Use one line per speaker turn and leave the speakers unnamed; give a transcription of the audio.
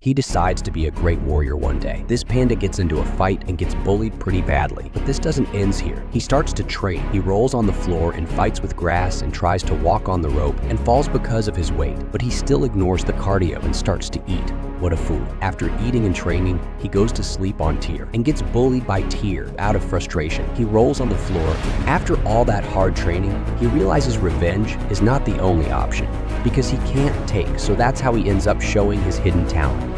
He decides to be a great warrior one day. This panda gets into a fight and gets bullied pretty badly. But this doesn't end here. He starts to train. He rolls on the floor and fights with grass and tries to walk on the rope and falls because of his weight. But he still ignores the cardio and starts to eat. What a fool. After eating and training, he goes to sleep on Tyr and gets bullied by Tyr out of frustration. He rolls on the floor. After all that hard training, he realizes revenge is not the only option because he can't take, so that's how he ends up showing his hidden talent.